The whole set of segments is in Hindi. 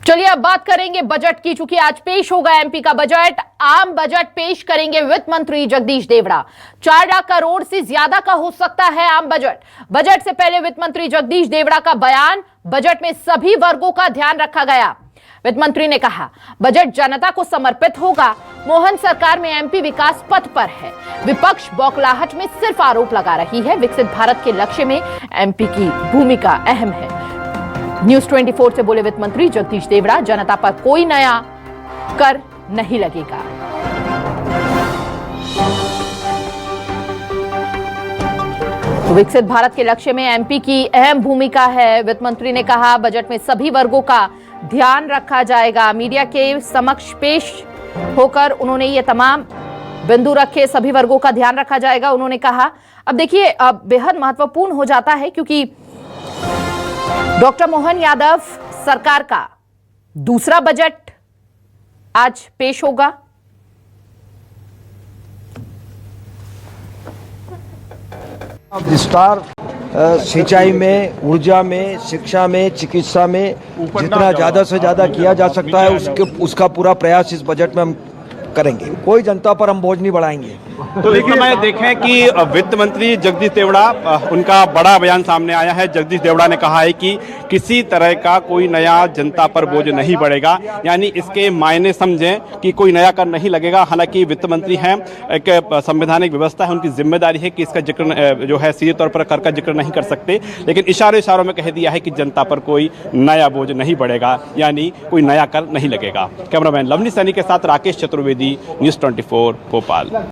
चलिए अब बात करेंगे बजट की। चूंकि आज पेश होगा एमपी का बजट, आम बजट पेश करेंगे वित्त मंत्री जगदीश देवड़ा। 4 लाख करोड़ से ज्यादा का हो सकता है आम बजट। बजट से पहले वित्त मंत्री जगदीश देवड़ा का बयान, बजट में सभी वर्गों का ध्यान रखा गया। वित्त मंत्री ने कहा, बजट जनता को समर्पित होगा। मोहन सरकार में एमपी विकास पथ पर है। विपक्ष बौखलाहट में सिर्फ आरोप लगा रही है। विकसित भारत के लक्ष्य में एमपी की भूमिका अहम है। न्यूज 24 से बोले वित्त मंत्री जगदीश देवड़ा, जनता पर कोई नया कर नहीं लगेगा। तो विकसित भारत के लक्ष्य में एमपी की अहम भूमिका है। वित्त मंत्री ने कहा, बजट में सभी वर्गों का ध्यान रखा जाएगा। मीडिया के समक्ष पेश होकर उन्होंने ये तमाम बिंदु रखे। सभी वर्गों का ध्यान रखा जाएगा, उन्होंने कहा। अब देखिए, अब बेहद महत्वपूर्ण हो जाता है क्योंकि डॉक्टर मोहन यादव सरकार का दूसरा बजट आज पेश होगा। विस्तार सिंचाई में, ऊर्जा में, शिक्षा में, चिकित्सा में जितना ज्यादा से ज्यादा किया जा सकता है उसका पूरा प्रयास इस बजट में हम करेंगे। कोई जनता पर हम बोझ नहीं बढ़ाएंगे। तो देखिए, मैं देखें कि वित्त मंत्री जगदीश देवड़ा, उनका बड़ा बयान सामने आया है। जगदीश देवड़ा ने कहा है कि किसी तरह का कोई नया जनता पर बोझ नहीं बढ़ेगा, यानी इसके मायने समझें कि कोई नया कर नहीं लगेगा। हालांकि वित्त मंत्री हैं, एक संवैधानिक व्यवस्था है, उनकी जिम्मेदारी है कि इसका जिक्र जो है सीधे तौर पर कर का जिक्र नहीं कर सकते, लेकिन इशारों में कह दिया है कि जनता पर कोई नया बोझ नहीं बढ़ेगा, यानी कोई नया कर नहीं लगेगा। कैमरामैन लवनी सैनी के साथ राकेश चतुर्वेदी, न्यूज 24 भोपाल।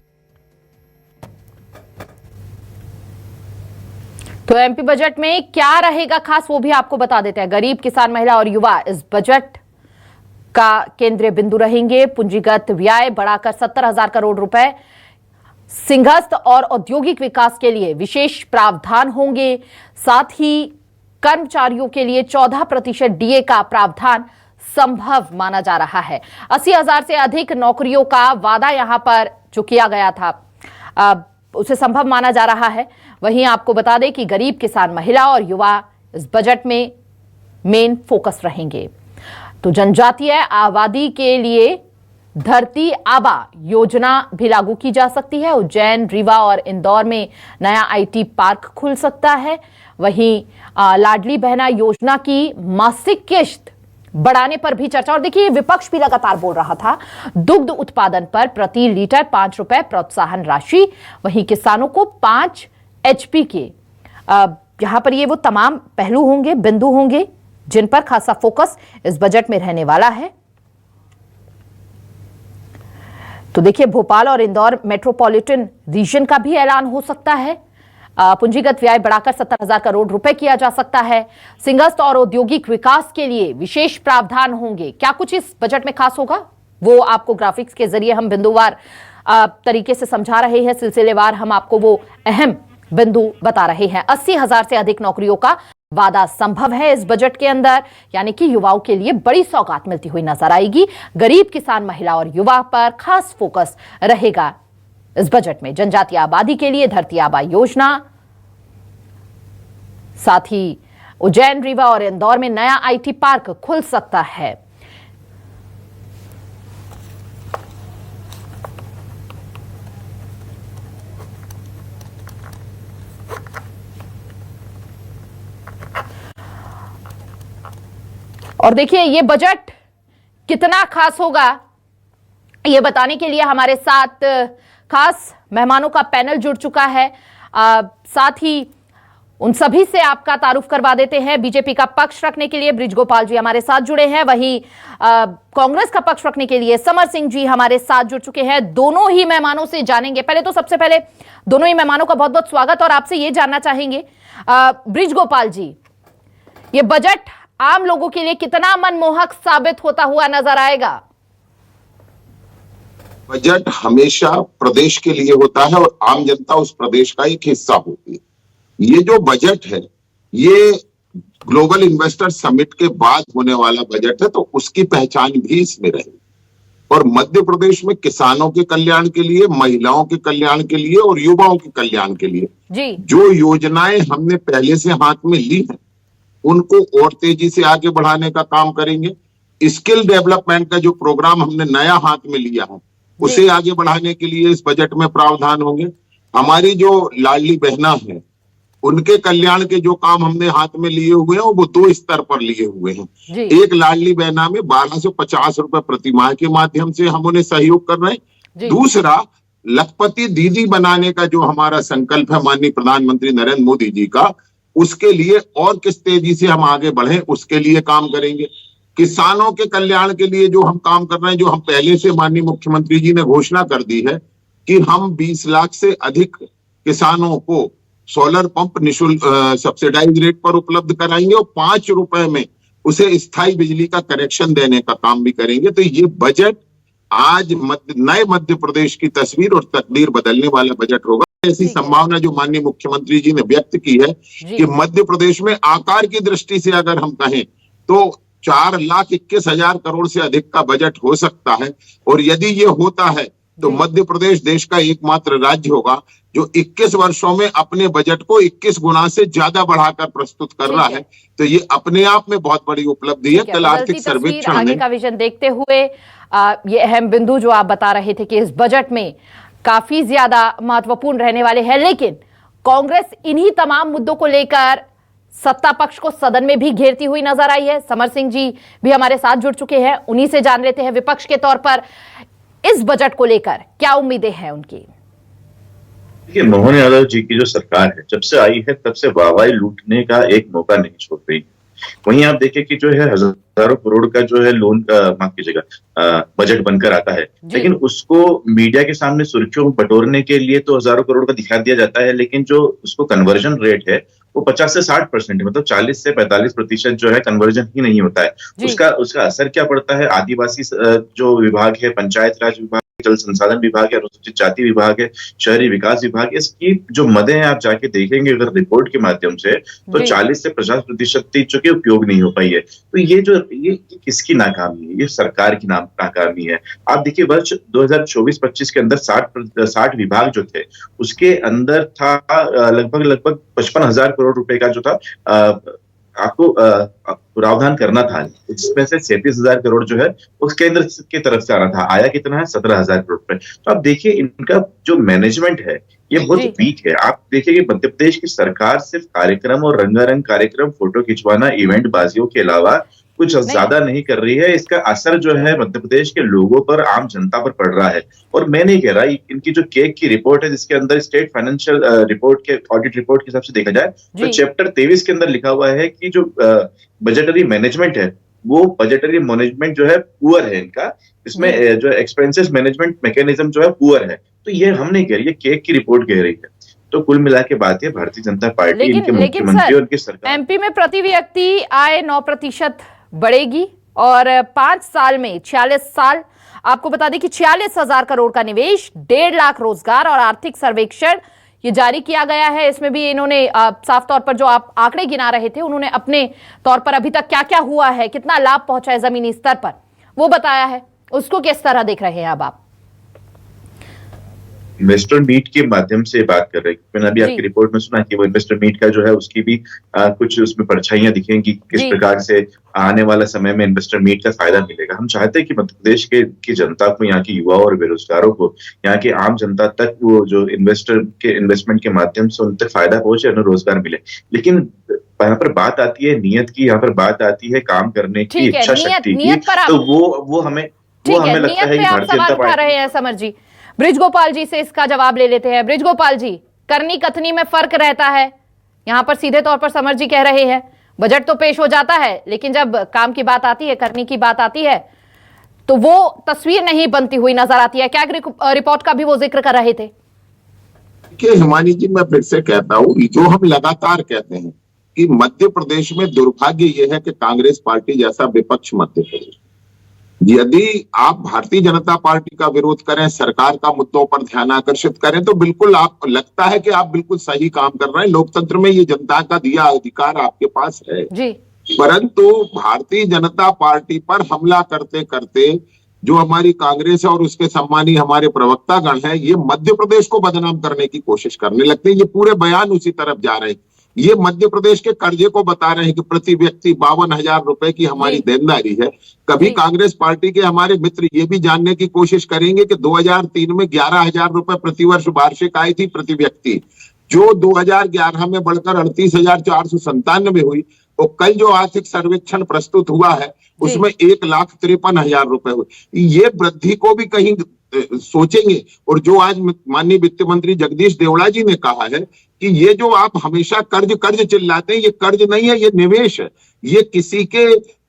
तो एमपी बजट में क्या रहेगा खास, वो भी आपको बता देते हैं। गरीब, किसान, महिला और युवा इस बजट का केंद्रीय बिंदु रहेंगे। पूंजीगत व्यय बढ़ाकर 70,000 करोड़ रुपए। सिंहस्थ और औद्योगिक विकास के लिए विशेष प्रावधान होंगे। साथ ही कर्मचारियों के लिए 14% डीए का प्रावधान संभव माना जा रहा है। 80,000 से अधिक नौकरियों का वादा यहां पर जो किया गया था उसे संभव माना जा रहा है। वहीं आपको बता दें कि गरीब, किसान, महिला और युवा इस बजट में मेन फोकस रहेंगे। तो जनजातीय आबादी के लिए धरती आबा योजना भी लागू की जा सकती है। उज्जैन, रीवा और इंदौर में नया आईटी पार्क खुल सकता है। वहीं लाडली बहना योजना की मासिक किश्त बढ़ाने पर भी चर्चा। और देखिए, विपक्ष भी लगातार बोल रहा था, दुग्ध उत्पादन पर प्रति लीटर 5 रुपए प्रोत्साहन राशि। वहीं किसानों को 5 HP के यहां पर ये वो तमाम पहलू होंगे, बिंदु होंगे जिन पर खासा फोकस इस बजट में रहने वाला है। तो देखिए, भोपाल और इंदौर मेट्रोपॉलिटन रीजन का भी ऐलान हो सकता है। पूंजीगत व्यय बढ़ाकर 70,000 करोड़ रुपए किया जा सकता है। सिंहस्थ और औद्योगिक विकास के लिए विशेष प्रावधान होंगे। क्या कुछ इस बजट में खास होगा, वो आपको ग्राफिक्स के जरिए हम बिंदुवार तरीके से समझा रहे हैं। सिलसिलेवार हम आपको वो अहम बिंदु बता रहे हैं। 80,000 से अधिक नौकरियों का वादा संभव है इस बजट के अंदर, यानी कि युवाओं के लिए बड़ी सौगात मिलती हुई नजर आएगी। गरीब, किसान, महिला और युवा पर खास फोकस रहेगा इस बजट में। जनजातीय आबादी के लिए धरती आबा योजना, साथ ही उज्जैन, रीवा और इंदौर में नया आईटी पार्क खुल सकता है। और देखिए, ये बजट कितना खास होगा, ये बताने के लिए हमारे साथ खास मेहमानों का पैनल जुड़ चुका है। साथ ही उन सभी से आपका तारुफ करवा देते हैं। बीजेपी का पक्ष रखने के लिए बृज गोपाल जी हमारे साथ जुड़े हैं। वहीं कांग्रेस का पक्ष रखने के लिए समर सिंह जी हमारे साथ जुड़ चुके हैं। दोनों ही मेहमानों से जानेंगे। सबसे पहले दोनों ही मेहमानों का बहुत बहुत स्वागत। और आपसे ये जानना चाहेंगे, बृज गोपाल जी, ये बजट आम लोगों के लिए कितना मनमोहक साबित होता हुआ नजर आएगा? बजट हमेशा प्रदेश के लिए होता है और आम जनता उस प्रदेश का एक हिस्सा होती है। ये जो बजट है, ये ग्लोबल इन्वेस्टर समिट के बाद होने वाला बजट है, तो उसकी पहचान भी इसमें रहेगी। और मध्य प्रदेश में किसानों के कल्याण के लिए, महिलाओं के कल्याण के लिए और युवाओं के कल्याण के लिए जो योजनाएं हमने पहले से हाथ में ली हैं, उनको और तेजी से आगे बढ़ाने का काम करेंगे। स्किल डेवलपमेंट का जो प्रोग्राम हमने नया हाथ में लिया है उसे आगे बढ़ाने के लिए इस बजट में प्रावधान होंगे। हमारी जो लाडली बहना है उनके कल्याण के जो काम हमने हाथ में लिए हुए हैं वो 2 स्तर पर लिए हुए हैं। एक लाडली बहना में 1250 रुपए प्रति माह के माध्यम से हम उन्हें सहयोग कर रहे हैं। दूसरा, लखपति दीदी बनाने का जो हमारा संकल्प है माननीय प्रधानमंत्री नरेंद्र मोदी जी का, उसके लिए और किस तेजी से हम आगे बढ़े उसके लिए काम करेंगे। किसानों के कल्याण के लिए जो हम काम कर रहे हैं, जो हम पहले से माननीय मुख्यमंत्री जी ने घोषणा कर दी है कि हम 20 लाख से अधिक किसानों को सोलर पंप निःशुल्क सब्सिडाइज रेट पर उपलब्ध कराएंगे और 5 रुपए में उसे स्थायी बिजली का कनेक्शन देने का काम भी करेंगे। तो ये बजट आज नए मध्य प्रदेश की तस्वीर और तकदीर बदलने वाला बजट होगा। ऐसी संभावना जो माननीय मुख्यमंत्री जी ने व्यक्त की है कि मध्य प्रदेश में आकार की दृष्टि से अगर हम कहें तो 4,21,000 करोड़ से अधिक का बजट हो सकता है। और यदि ये होता है तो मध्य प्रदेश देश का एकमात्र राज्य होगा जो 21 वर्षों में अपने बजट को 21 गुना से ज्यादा बढ़ाकर प्रस्तुत कर रहा है। तो ये अपने आप में बहुत बड़ी उपलब्धि है। कल आर्थिक सर्वेक्षण आगे का विजन देखते हुए ये अहम बिंदु जो आप बता रहे थे कि इस बजट में काफी ज्यादा महत्वपूर्ण रहने वाले हैं, लेकिन कांग्रेस इन्हीं तमाम मुद्दों को लेकर सत्ता पक्ष को सदन में भी घेरती हुई नजर आई है। समर सिंह जी भी हमारे साथ जुड़ चुके हैं, उन्हीं से जान लेते हैं विपक्ष के तौर पर इस बजट को लेकर क्या उम्मीदें हैं उनकी। देखिए, मोहन यादव जी की जो सरकार है जब से आई है तब से वाहवाही लूटने का एक मौका नहीं छोड़ रही। वहीं आप देखिए कि जो है हजारों करोड़ का जो है लोन का, माफ कीजिएगा, बजट बनकर आता है, लेकिन उसको मीडिया के सामने सुर्खियों में बटोरने के लिए तो हजारों करोड़ का दिखा दिया जाता है, लेकिन जो उसको कन्वर्जन रेट है वो 50 से 60%, मतलब 40 से 45% जो है कन्वर्जन ही नहीं होता है। उसका असर क्या पड़ता है? आदिवासी जो विभाग है, पंचायत राज विभाग, जल संसाधन विभाग है, अनुसूचित जाति विभाग है, शहरी विकास विभाग, इसकी जो मदें हैं आप जाके देखेंगे अगर रिपोर्ट के माध्यम से तो 40 से 50% जो कि उपयोग नहीं हो पाई है। तो ये किसकी नाकामी है? ये सरकार की नाकामी है। आप देखिए वर्ष 2024-25 के अंदर 60 विभाग जो थे उसके अंदर था लगभग 55,000 करोड़ रुपए का जो था आपको प्रावधान करना था, जिसमें से 37,000 करोड़ जो है वो केंद्र की तरफ से आना था। आया कितना है? 17,000 करोड़ रुपए। तो आप देखिए इनका जो मैनेजमेंट है ये बहुत वीक है। आप देखिए कि मध्य प्रदेश की सरकार सिर्फ कार्यक्रम और रंगारंग कार्यक्रम, फोटो खिंचवाना, इवेंट बाजियों के अलावा कुछ ज्यादा नहीं कर रही है। इसका असर जो है मध्य प्रदेश के लोगों पर, आम जनता पर पड़ रहा है। और मैं नहीं कह रहा, इनकी जो केक की रिपोर्ट है जिसके अंदर स्टेट फाइनेंशियल रिपोर्ट के ऑडिट रिपोर्ट के हिसाब से देखा जाए तो चैप्टर 23 के अंदर लिखा हुआ है कि जो बजटरी मैनेजमेंट है वो बजटरी मैनेजमेंट जो है पुअर है इनका, इसमें जो एक्सपेंसेस मैनेजमेंट मैकेनिज्म जो है पुअर है। तो ये हम नहीं कह रही, ये केक की रिपोर्ट कह रही है। तो कुल मिला के बात है भारतीय जनता पार्टी, इनके मुख्यमंत्री और इनकी सरकार। एमपी में प्रति व्यक्ति आय 9% बढ़ेगी और 5 साल में 46 साल, आपको बता दें कि 46,000 करोड़ का निवेश, 1.5 लाख रोजगार और आर्थिक सर्वेक्षण ये जारी किया गया है। इसमें भी इन्होंने साफ तौर पर जो आप आंकड़े गिना रहे थे उन्होंने अपने तौर पर अभी तक क्या क्या हुआ है, कितना लाभ पहुंचा है जमीनी स्तर पर, वो बताया है। उसको किस तरह देख रहे हैं अब आप? इन्वेस्टर मीट के माध्यम से बात कर रहे हैं। मैंने अभी आपकी रिपोर्ट में सुना कि वो इन्वेस्टर मीट का जो है उसकी भी कुछ उसमें परछाइयां दिखेंगी, किस प्रकार से आने वाला समय में इन्वेस्टर मीट का फायदा मिलेगा। हम चाहते हैं कि मध्य प्रदेश की जनता को, यहाँ की युवाओं और बेरोजगारों को, यहाँ की आम जनता तक वो जो इन्वेस्टर के इन्वेस्टमेंट के माध्यम से उन तक फायदा पहुंचे, उन्हें रोजगार मिले। लेकिन यहाँ पर बात आती है नियत की, यहाँ पर बात आती है काम करने की, इच्छा शक्ति की। तो वो हमें लगता है कि भारतीय जनता पार्टी। समर जी, ब्रिज गोपाल जी से इसका जवाब ले लेते हैं। ब्रिज गोपाल जी, करनी कथनी में फर्क रहता है। यहां पर सीधे तौर पर समर जी कह रहे हैं बजट तो पेश हो जाता है, लेकिन जब काम की बात आती है, करनी की बात आती है, तो वो तस्वीर नहीं बनती हुई नजर आती है। क्या रिपोर्ट का भी वो जिक्र कर रहे थे? हिमानी जी, मैं फिर से कहता हूँ, जो हम लगातार कहते हैं कि मध्य प्रदेश में दुर्भाग्य यह है कि कांग्रेस पार्टी जैसा विपक्ष मध्य प्रदेश, यदि आप भारतीय जनता पार्टी का विरोध करें, सरकार का मुद्दों पर ध्यान आकर्षित करें, तो बिल्कुल आप लगता है कि आप बिल्कुल सही काम कर रहे हैं। लोकतंत्र में ये जनता का दिया अधिकार आपके पास है जी। परंतु भारतीय जनता पार्टी पर हमला करते करते जो हमारी कांग्रेस है और उसके सम्मानी हमारे प्रवक्तागण हैं, ये मध्य प्रदेश को बदनाम करने की कोशिश करने लगते हैं। ये पूरे बयान उसी तरफ जा रहे हैं। ये मध्य प्रदेश के कर्जे को बता रहे हैं कि प्रति व्यक्ति 52,000 रुपए की हमारी देनदारी है। कभी कांग्रेस पार्टी के हमारे मित्र ये भी जानने की कोशिश करेंगे कि 2003 में 11,000 रुपए प्रतिवर्ष वार्षिक आई थी प्रति व्यक्ति, जो 2011 में बढ़कर 38,497 हुई। और कल जो आर्थिक सर्वेक्षण प्रस्तुत हुआ है उसमें 1,53,000 रुपए हुए। ये वृद्धि को भी कहीं सोचेंगे। और जो आज माननीय वित्त मंत्री जगदीश देवड़ा जी ने कहा है कि ये जो आप हमेशा कर्ज कर्ज चिल्लाते हैं, ये कर्ज नहीं है, ये निवेश है। ये किसी के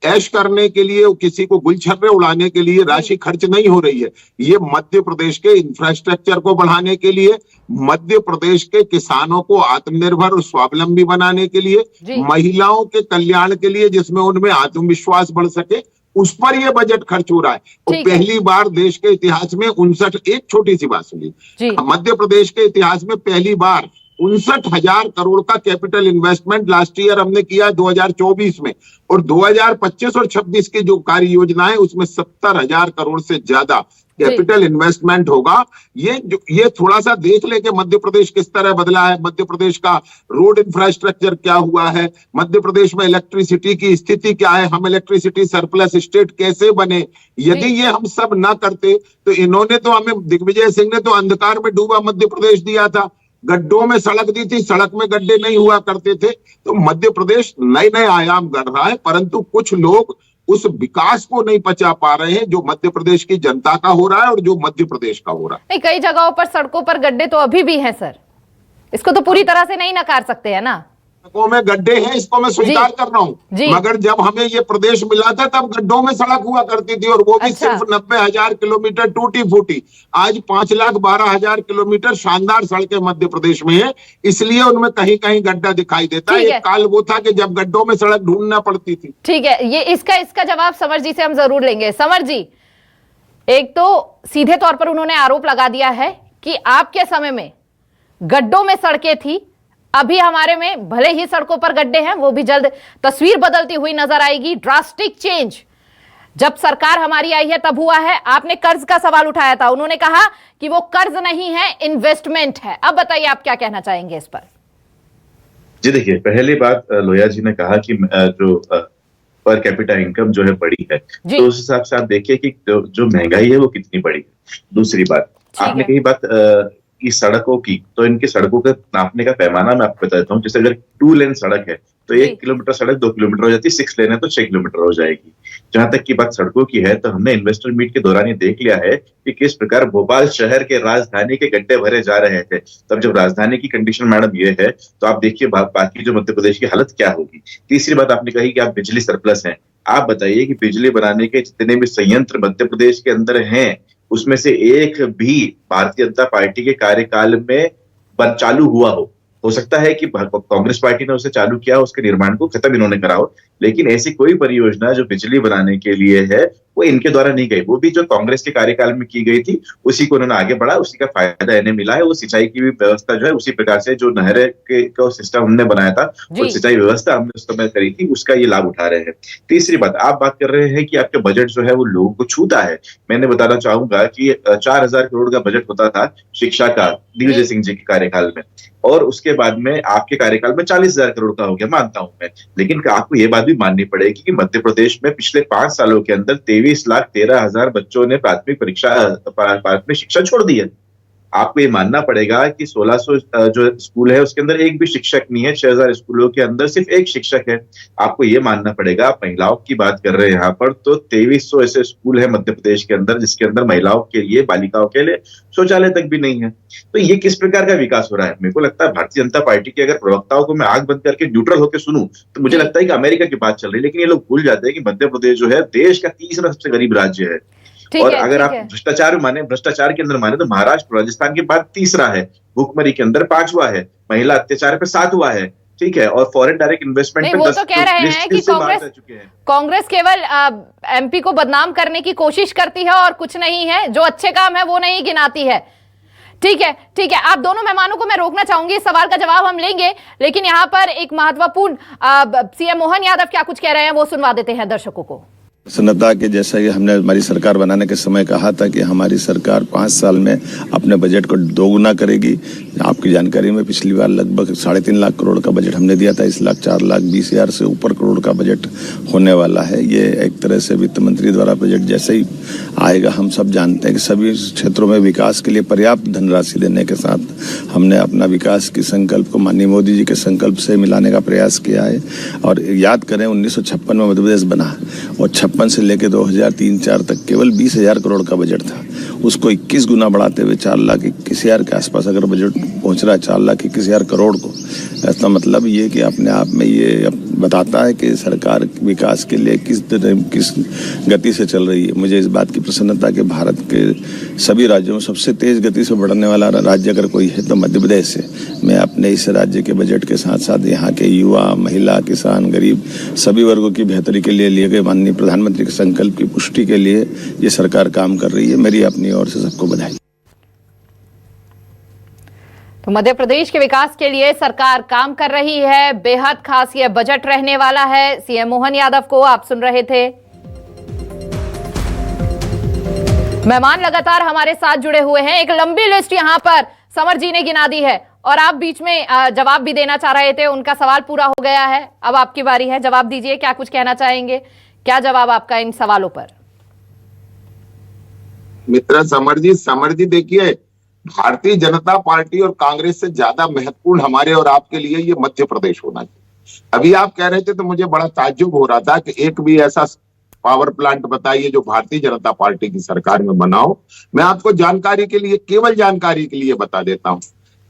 ऐश करने के लिए, किसी को गुलछर्रे उड़ाने के लिए राशि खर्च नहीं हो रही है। ये मध्य प्रदेश के इंफ्रास्ट्रक्चर को बढ़ाने के लिए, मध्य प्रदेश के किसानों को आत्मनिर्भर और स्वावलंबी बनाने के लिए, महिलाओं के कल्याण के लिए, जिसमें उनमें आत्मविश्वास बढ़ सके, उस पर यह बजट खर्च हो रहा है। और पहली बार देश के इतिहास में 59, एक छोटी सी बात सुनिए, मध्य प्रदेश के इतिहास में पहली बार 59,000 करोड़ का कैपिटल इन्वेस्टमेंट लास्ट ईयर हमने किया 2024 में। और 2025 और 26 की जो कार्य योजना है उसमें 70,000 करोड़ से ज्यादा कैपिटल इन्वेस्टमेंट होगा। ये थोड़ा सा देख ले कि मध्य प्रदेश किस तरह बदला है, मध्य प्रदेश का रोड इंफ्रास्ट्रक्चर क्या हुआ है, मध्य प्रदेश में इलेक्ट्रिसिटी की स्थिति क्या है, हम इलेक्ट्रिसिटी सरप्लस स्टेट कैसे बने। यदि ये हम सब ना करते तो इन्होंने तो हमें, दिग्विजय सिंह ने तो अंधकार में डूबा मध्य प्रदेश दिया था, गड्ढों में सड़क दी थी, सड़क में गड्ढे नहीं हुआ करते थे। तो मध्य प्रदेश नए नए आयाम गढ़ रहा है, परंतु कुछ लोग उस विकास को नहीं पचा पा रहे हैं जो मध्य प्रदेश की जनता का हो रहा है और जो मध्य प्रदेश का हो रहा है। नहीं, कई जगहों पर सड़कों पर गड्ढे तो अभी भी हैं सर, इसको तो पूरी तरह से नहीं नकार सकते हैं ना। सड़कों में गड्ढे हैं, इसको मैं स्वीकार कर रहा हूँ, मगर जब हमें ये प्रदेश मिला था तब गड्ढों में सड़क हुआ करती थी, और वो भी सिर्फ 90,000 किलोमीटर टूटी फूटी। आज 5,12,000 किलोमीटर शानदार सड़कें मध्य प्रदेश में है, इसलिए उनमें कहीं कहीं गड्ढा दिखाई देता है। एक काल वो था कि जब गड्ढों में सड़क ढूंढना पड़ती थी। ठीक है, ये इसका जवाब समर जी से हम जरूर लेंगे। समर जी, एक तो सीधे तौर पर उन्होंने आरोप लगा दिया है कि आपके समय में गड्ढों में सड़कें थी, अभी हमारे में भले ही सड़कों पर गड्ढे हैं, वो भी जल्द तस्वीर बदलती हुई नजर आएगी। ड्रास्टिक चेंज जब सरकार हमारी आई है तब हुआ है। आपने कर्ज का सवाल उठाया था, उन्होंने कहा कि वो कर्ज नहीं है, इन्वेस्टमेंट है। अब बताइए आप क्या कहना चाहेंगे इस पर। जी देखिए, पहली बात लोया जी ने कहा कि जो पर कैपिटा इनकम जो है बड़ी है, तो उस हिसाब से आप देखिए कि जो महंगाई है वो कितनी बड़ी है। दूसरी बात, आपने कही बात की सड़कों की, तो इनकी सड़कों का नापने का पैमाना मैं आपको बता देता हूँ। जैसे अगर 2 लेन सड़क है तो 1 किलोमीटर सड़क 2 किलोमीटर हो जाती है, 6 लेन है तो 6 किलोमीटर हो जाएगी। जहां तक की बात सड़कों की है, तो हमने इन्वेस्टर मीट के दौरान ये देख लिया है कि किस प्रकार भोपाल शहर के राजधानी के गड्ढे भरे जा रहे थे। तब जब राजधानी की कंडीशन मैडम ये है, तो आप देखिए बाकी जो मध्य प्रदेश की हालत क्या होगी। तीसरी बात आपने कही कि आप बिजली सरप्लस है। आप बताइए कि बिजली बनाने के जितने भी संयंत्र मध्य प्रदेश के अंदर हैं, उसमें से एक भी भारतीय जनता पार्टी के कार्यकाल में चालू हुआ हो सकता है कि कांग्रेस पार्टी ने उसे चालू किया, उसके निर्माण को खत्म इन्होंने करा हो, लेकिन ऐसी कोई परियोजना जो बिजली बनाने के लिए है वो इनके द्वारा नहीं गई। वो भी जो कांग्रेस के कार्यकाल में की गई थी उसी को उन्होंने आगे बढ़ा, उसी का फायदा इन्हें मिला है। वो सिंचाई की भी व्यवस्था जो है उसी प्रकार से जो नहर का सिस्टम हमने बनाया था, वो सिंचाई व्यवस्था हमने उस समय करी थी, उसका ये लाभ उठा रहे हैं। तीसरी बात, आप बात कर रहे हैं कि आपका बजट जो है वो लोगों को छूता है। मैंने बताना चाहूंगा कि 4,000 करोड़ का बजट होता था शिक्षा का दिग्विजय सिंह जी के कार्यकाल में, और उसके बाद में आपके कार्यकाल में 40,000 करोड़ का हो गया, मानता हूं मैं। लेकिन आपको ये बात भी माननी पड़ेगी कि मध्य प्रदेश में पिछले 5 सालों के अंदर 23,13,000 बच्चों ने प्राथमिक शिक्षा छोड़ दी है। आपको ये मानना पड़ेगा कि 1600 जो स्कूल है उसके अंदर एक भी शिक्षक नहीं है, 6,000 स्कूलों के अंदर सिर्फ एक शिक्षक है। आपको ये मानना पड़ेगा, महिलाओं की बात कर रहे हैं यहाँ पर, तो 2300 ऐसे स्कूल है मध्य प्रदेश के अंदर जिसके अंदर महिलाओं के लिए, बालिकाओं के लिए शौचालय तक भी नहीं है। तो ये किस प्रकार का विकास हो रहा है? मेरे को लगता है भारतीय जनता पार्टी के अगर प्रवक्ताओं को मैं आंख बंद करके न्यूट्रल होकर सुनूं तो मुझे लगता है कि अमेरिका की बात चल रही है, लेकिन ये लोग भूल जाते हैं कि मध्य प्रदेश जो है देश का 3रा सबसे गरीब राज्य है। और अगर आप भ्रष्टाचार के अंदर माने तो महाराष्ट्र राजस्थान के बाद 3रा है, भुखमरी के अंदर 5वां है, महिला अत्याचार पे 7वां है, ठीक है, और फॉरेन डायरेक्ट इन्वेस्टमेंट पे 10। तो कह रहे हैं कि कांग्रेस केवल एमपी को बदनाम करने की कोशिश करती है और कुछ नहीं है, जो अच्छे काम है वो नहीं गिनाती है। ठीक है, आप दोनों मेहमानों को मैं रोकना चाहूंगी, इस सवाल का जवाब हम लेंगे, लेकिन यहाँ पर एक महत्वपूर्ण सीएम मोहन यादव क्या कुछ कह रहे हैं वो सुनवा देते हैं दर्शकों को। प्रसन्नता के जैसा कि हमने हमारी सरकार बनाने के समय कहा था कि हमारी सरकार 5 साल में अपने बजट को दोगुना करेगी। आपकी जानकारी में पिछली बार लगभग 3.5 लाख करोड़ का बजट हमने दिया था। इस 4,20,000 से ऊपर करोड़ का बजट होने वाला है। ये एक तरह से वित्त मंत्री द्वारा बजट जैसे ही आएगा, हम सब जानते हैं कि सभी क्षेत्रों में विकास के लिए पर्याप्त धनराशि देने के साथ हमने अपना विकास के संकल्प को माननीय मोदी जी के संकल्प से मिलाने का प्रयास किया है। और याद करें 1956 में मध्य प्रदेश बना और 56 से लेकर 2003-4 तक केवल 20,000 करोड़ का बजट था। उसको 21 गुना बढ़ाते हुए 4,21,000 के आसपास अगर बजट पहुंच रहा है, 4,21,000 करोड़ को, इसका मतलब ये कि अपने आप में ये बताता है कि सरकार विकास के लिए किस गति से चल रही है। मुझे इस बात की प्रसन्नता कि भारत के सभी राज्यों में सबसे तेज गति से बढ़ने वाला राज्य अगर कोई है तो मध्य प्रदेश है। मैं अपने इस राज्य के बजट के साथ साथ यहाँ के युवा, महिला, किसान, गरीब सभी वर्गों की बेहतरी के लिए गए माननीय प्रधानमंत्री के संकल्प की पुष्टि के लिए ये सरकार काम कर रही है। मेरी अपनी ओर से सबको बधाई। तो मध्य प्रदेश के विकास के लिए सरकार काम कर रही है। बेहद खास ये बजट रहने वाला है। सीएम मोहन यादव को आप सुन रहे थे। मेहमान लगातार हमारे साथ जुड़े हुए हैं। एक लंबी लिस्ट यहां पर समर जी ने गिना दी है और आप बीच में जवाब भी देना चाह रहे थे। उनका सवाल पूरा हो गया है, अब आपकी बारी है। जवाब दीजिए, क्या कुछ कहना चाहेंगे? क्या जवाब आपका इन सवालों पर? मित्र समर जी देखिए, भारतीय जनता पार्टी और कांग्रेस से ज्यादा महत्वपूर्ण हमारे और आपके लिए ये मध्य प्रदेश होना चाहिए। अभी आप कह रहे थे तो मुझे बड़ा ताज्जुब हो रहा था कि एक भी ऐसा पावर प्लांट बताइए जो भारतीय जनता पार्टी की सरकार में बनाओ। मैं आपको जानकारी के लिए, केवल जानकारी के लिए बता देता हूं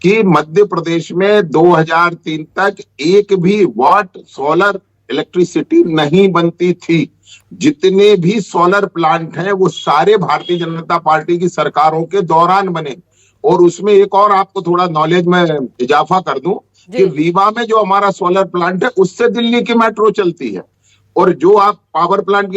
कि मध्य प्रदेश में 2003 तक एक भी वाट सोलर इलेक्ट्रिसिटी नहीं बनती थी। जितने भी सोलर प्लांट हैं वो सारे भारतीय जनता पार्टी की सरकारों के दौरान बने। और उसमें एक और आपको थोड़ा नॉलेज में इजाफा कर दूं कि रीवा में जो हमारा सोलर प्लांट है उससे दिल्ली की मेट्रो चलती है। और जो आप power plant,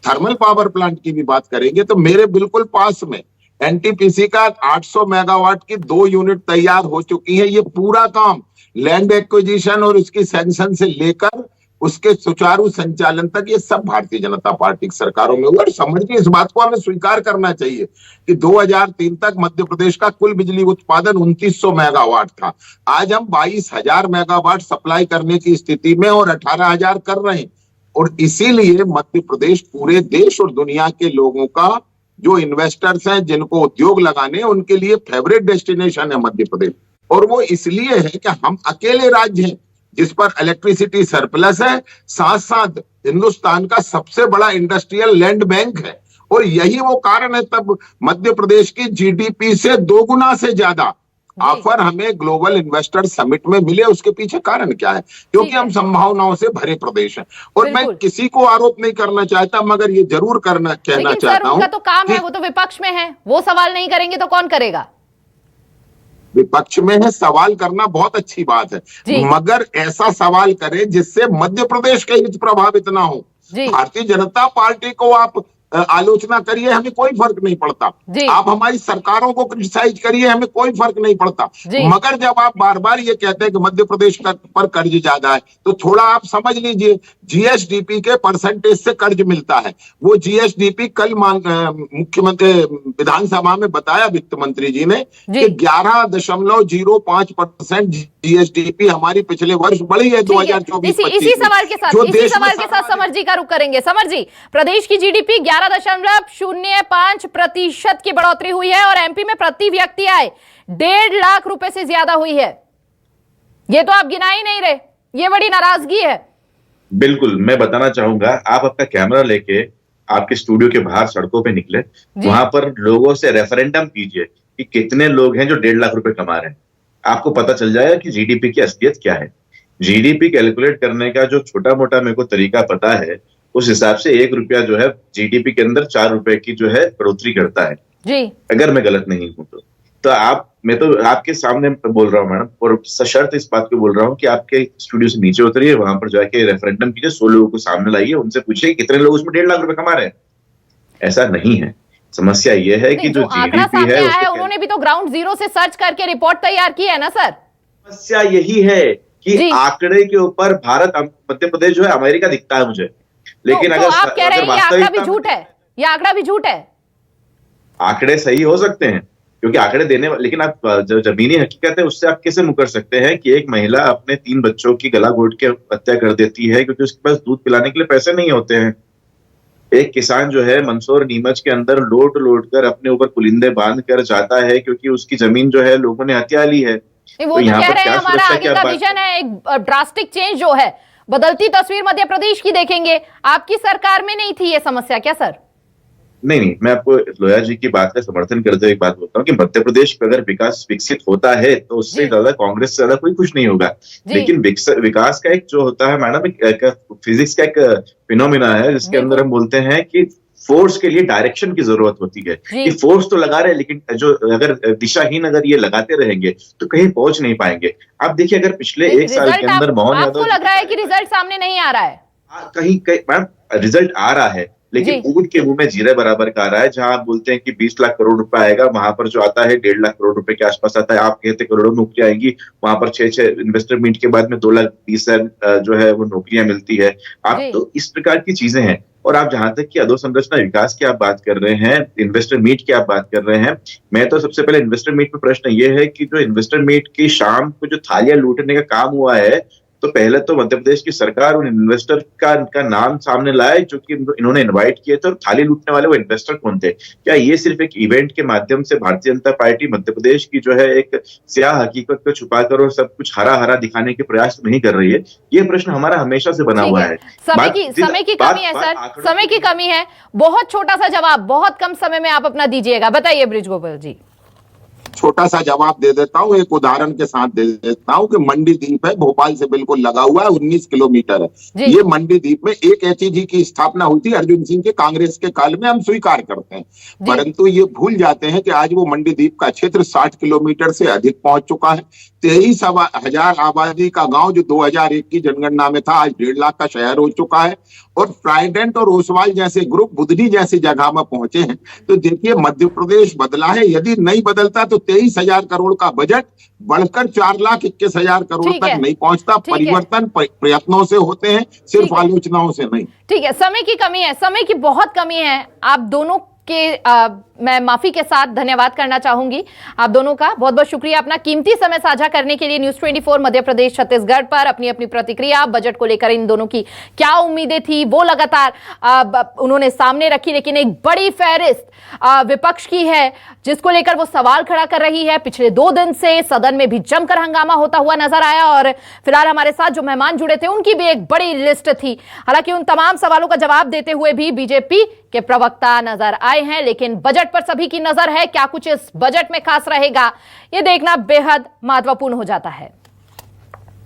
thermal power plant की भी बात करेंगे तो मेरे बिल्कुल पास में एनटीपीसी का 800 मेगावाट की 2 यूनिट तैयार हो चुकी है। ये पूरा काम लैंड एक्विजिशन और उसकी सैंक्शन से लेकर उसके सुचारू संचालन तक ये सब भारतीय जनता पार्टी की सरकारों में हुआ। और समझ के इस बात को हमें स्वीकार करना चाहिए कि 2003 तक मध्य प्रदेश का कुल बिजली उत्पादन 2900 मेगावाट था। आज हम 22,000 मेगावाट सप्लाई करने की स्थिति में और 18,000 कर रहे हैं। और इसीलिए मध्य प्रदेश पूरे देश और दुनिया के लोगों का, जो इन्वेस्टर्स हैं, जिनको उद्योग लगाने, उनके लिए फेवरेट डेस्टिनेशन है मध्य प्रदेश। और वो इसलिए है कि हम अकेले राज्य हैं जिस पर इलेक्ट्रिसिटी सरप्लस है, साथ साथ हिंदुस्तान का सबसे बड़ा इंडस्ट्रियल लैंड बैंक है। और यही वो कारण है तब मध्य प्रदेश की जीडीपी से 2 गुना से ज्यादा ऑफर हमें ग्लोबल इन्वेस्टर समिट में मिले। उसके पीछे कारण क्या है? क्योंकि हम संभावनाओं से भरे प्रदेश हैं। और मैं किसी को आरोप नहीं करना चाहता, मगर ये जरूर कहना चाहता हूँ, उनका तो काम है, वो तो विपक्ष में है, वो सवाल नहीं करेंगे तो कौन करेगा? विपक्ष में है, सवाल करना बहुत अच्छी बात है, मगर ऐसा सवाल करें जिससे मध्य प्रदेश के हित प्रभावित ना हो। भारतीय जनता पार्टी को आप आलोचना करिए, हमें कोई फर्क नहीं पड़ता। आप हमारी सरकारों को क्रिटिसाइज करिए, हमें कोई फर्क नहीं पड़ता। मगर जब आप बार बार ये कहते हैं कि मध्य प्रदेश पर कर्ज ज्यादा है, तो थोड़ा आप समझ लीजिए, जीएसडीपी के परसेंटेज से कर्ज मिलता है। वो जीएसडीपी कल मुख्यमंत्री विधानसभा में बताया वित्त मंत्री जी ने कि 11.05% जीएसडीपी हमारी पिछले वर्ष बढ़ी है 2024। इसी सवाल के साथ समर जी का रुख करेंगे। समर जी, प्रदेश की जीडीपी 11.05% की बढ़ोतरी हुई है और एमपी में प्रति व्यक्ति आय 1.5 लाख रुपए से ज्यादा हुई है। ये तो आप गिना ही नहीं रहे, ये बड़ी नाराजगी है। बिल्कुल, मैं बताना चाहूंगा, आप अपना कैमरा लेके आपके स्टूडियो के बाहर सड़कों पे निकले, वहां पर लोगों से रेफरेंडम कीजिए कि कितने लोग हैं जो 1.5 लाख रुपए कमा रहे हैं। आपको पता चल जाएगा कि जीडीपी की असलियत क्या है। जीडीपी कैलकुलेट करने का जो छोटा मोटा मेरे को तरीका पता है, उस हिसाब से 1 रुपया जो है जीडीपी के अंदर 4 रुपए की जो है बढ़ोतरी करता है जी। अगर मैं गलत नहीं हूं तो मैं तो आपके सामने बोल रहा हूँ मैडम, और सशर्त इस बात को बोल रहा हूँ कि आपके स्टूडियो से नीचे उतरिए, वहां पर जाके रेफरेंडम कीजिए, 100 लोगों को सामने लाइए, उनसे पूछिए कितने लोग उसमें 1.5 लाख रुपए कमा रहे हैं। ऐसा नहीं है। समस्या ये है कि जो जीडीपी है, उन्होंने भी तो ग्राउंड जीरो से सर्च करके रिपोर्ट तैयार की है ना सर। समस्या यही है कि आंकड़े के ऊपर भारत, मध्य प्रदेश जो है अमेरिका दिखता है मुझे, लेकिन तो आप कह रहे हैं ये आंकड़ा भी झूठ है, ये आंकड़ा भी झूठ है? आंकड़े सही हो सकते हैं क्योंकि आंकड़े लेकिन आप जो जमीनी हकीकत है उससे आप कैसे मुकर सकते हैं कि एक महिला अपने 3 बच्चों की गला घोट के हत्या कर देती है क्योंकि उसके पास दूध पिलाने के लिए पैसे नहीं होते हैं। एक किसान जो है मंदसौर नीमच के अंदर लोट कर अपने ऊपर पुलिंदे बांध कर जाता है क्योंकि उसकी जमीन जो है लोगों ने हत्या ली है। वो तो कह रहे हैं हमारा आगे का विजन है एक ड्रास्टिक चेंज जो है, बदलती तस्वीर मध्य प्रदेश की देखेंगे। आपकी सरकार में नहीं थी ये समस्या क्या सर? नहीं, मैं आपको लोया जी की बात का समर्थन करते हुए एक बात बोलता हूँ कि मध्य प्रदेश में अगर विकास विकसित होता है तो उससे ज्यादा कांग्रेस से ज्यादा कोई खुश नहीं होगा। लेकिन विकास का एक जो होता है मैडम, फिजिक्स का एक फिनोमिना है जिसके अंदर हम बोलते हैं कि फोर्स के लिए डायरेक्शन की जरूरत होती है कि फोर्स तो लगा रहे लेकिन जो अगर दिशाहीन अगर ये लगाते रहेंगे तो कहीं पहुंच नहीं पाएंगे। आप देखिए अगर पिछले 1 साल के अंदर मोहन यादव, आपको लग रहा है कि रिजल्ट सामने नहीं आ रहा है? कहीं मैम रिजल्ट आ रहा है लेकिन ऊंट के मुंह में जीरे बराबर का आ रहा है। जहां आप बोलते हैं कि 20 लाख करोड़ रुपए आएगा, वहां पर जो आता है 1.5 लाख करोड़ रुपए के आसपास आता है। आप कहते करोड़ों नौकरियां आएंगी, वहां पर 6 इन्वेस्टर मीट के बाद में 2,20,000 जो है वो नौकरियां मिलती है। आप तो इस प्रकार की चीजें हैं। और आप जहां तक कि अधोसंरचना विकास की आप बात कर रहे हैं, इन्वेस्टर मीट की आप बात कर रहे हैं, मैं तो सबसे पहले इन्वेस्टर मीट में प्रश्न ये है कि जो इन्वेस्टर मीट की शाम को जो थालियां लूटने का काम हुआ है, तो पहले तो मध्य प्रदेश की सरकार उन इन्वेस्टर का नाम सामने लाए जो कि इन्होंने इनवाइट किए थे, और थाली लूटने वाले वो इन्वेस्टर कौन थे? क्या ये सिर्फ एक इवेंट के माध्यम से भारतीय जनता पार्टी मध्य प्रदेश की जो है एक स्याह हकीकत को छुपाकर और सब कुछ हरा हरा दिखाने के प्रयास नहीं कर रही है? ये प्रश्न हमारा हमेशा से बना हुआ है। समय की कमी है सर, समय की कमी है। बहुत छोटा सा जवाब, बहुत कम समय में आप अपना दीजिएगा, बताइए बृजगोपाल जी। छोटा सा जवाब दे देता हूँ, एक उदाहरण के साथ दे देता हूँ कि मंडी द्वीप है, भोपाल से बिल्कुल लगा हुआ है, 19 किलोमीटर है। ये मंडी द्वीप में एक HEG की स्थापना हुई थी अर्जुन सिंह के कांग्रेस के काल में, हम स्वीकार करते हैं, परंतु ये भूल जाते हैं कि आज वो मंडी द्वीप का क्षेत्र 60 किलोमीटर से अधिक पहुंच चुका है। 23,000 आबादी का गांव जो 2001 की जनगणना में था, आज 1.5 लाख का शहर हो चुका है। और ट्राइडेंट और ओसवाल जैसे ग्रुप बुधनी जैसी जगह में पहुंचे हैं। तो देखिए मध्य प्रदेश बदला है, यदि नहीं बदलता तो 23,000 करोड़ का बजट बढ़कर 4,21,000 करोड़ तक नहीं पहुंचता। परिवर्तन प्रयत्नों से होते हैं, सिर्फ आलोचनाओं से नहीं। ठीक है, समय की कमी है, समय की बहुत कमी है। आप दोनों के मैं माफी के साथ धन्यवाद करना चाहूंगी आप दोनों का। बहुत बहुत शुक्रिया अपना कीमती समय साझा करने के लिए। न्यूज़ 24 मध्य प्रदेश छत्तीसगढ़ पर अपनी अपनी प्रतिक्रिया, बजट को लेकर इन दोनों की क्या उम्मीदें थी वो लगातार उन्होंने सामने रखी, लेकिन एक बड़ी फहरिस्त विपक्ष की है जिसको लेकर वो सवाल खड़ा कर रही है। पिछले 2 दिन से सदन में भी जमकर हंगामा होता हुआ नजर आया और फिलहाल हमारे साथ जो मेहमान जुड़े थे उनकी भी एक बड़ी लिस्ट थी। हालांकि उन तमाम सवालों का जवाब देते हुए भी बीजेपी के प्रवक्ता नजर आए हैं, लेकिन बजट पर सभी की नजर है। क्या कुछ इस बजट में खास रहेगा, ये देखना बेहद महत्वपूर्ण हो जाता है।